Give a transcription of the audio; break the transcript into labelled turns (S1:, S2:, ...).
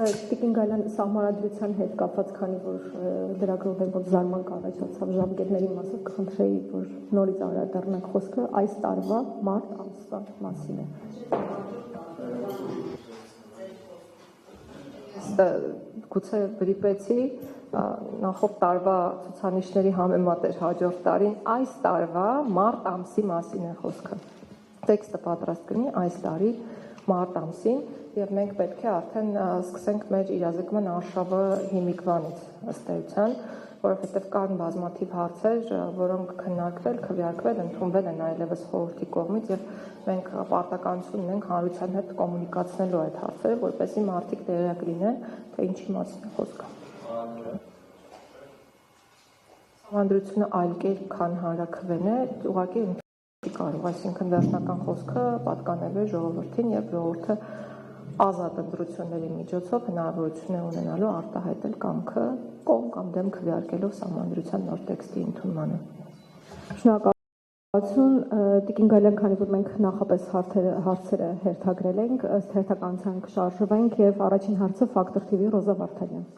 S1: Տիկին Գալյան սահմանադրության հետ կապված, քանի որ լրագրողներ որ զարմանք առաջացավ ժամկետների մասով, կխնդրեի, որ նորից անդրադառնանք խոսքը այս տարվա մարտ ամսվա մասին է։ Գուցե վրիպեցի, նախորդ տարվա ցուցանիշների համեմատ էր հաջորդ տարին, այս տարվա մարտ ամսի մասին է խոսքը։ Տեքստը պատրաստ կլինի այս տարի մարտ ամսին, եւ մենք պետք է արդեն սկսենք մեր իրազեկման արշավը հիմիկվանից ըստ էության, որովհետեւ կան բազմաթիվ հարցեր, որոնք քննարկվել, քվեարկվել, ընդունվել են այլևս խորհրդի կողմից եւ մենք պարտականություն ունենք հանրության հետ կոմունիկացնելու այդ հարցերը, որպեսզի մարդիկ տեղյակ լինեն, թե ինչի մասին է խոսքը։ Համանդրությունը այլ կերպ, քան հանրաքվեն է, ուղղակի կարող, այսինքն վերջնական խոսքը պատկանել է ժողովրդին եւ ժողովուրդը ազատ ընտրությունների միջոցով հնարավորություն է ունենալու արտահայտել կամքը կողմ կամ դեմ քվեարկելով սահմանադրության նոր տեքստի ընդունմանը։ Շնորհակալություն, Տիկին Գալյան, քանի որ մենք նախապես հարցերը հերթագրել ենք, ըստ հերթականության կշարժվենք եւ առաջին հարցը Ֆակտոր TV Ռոզա Վարդանյան։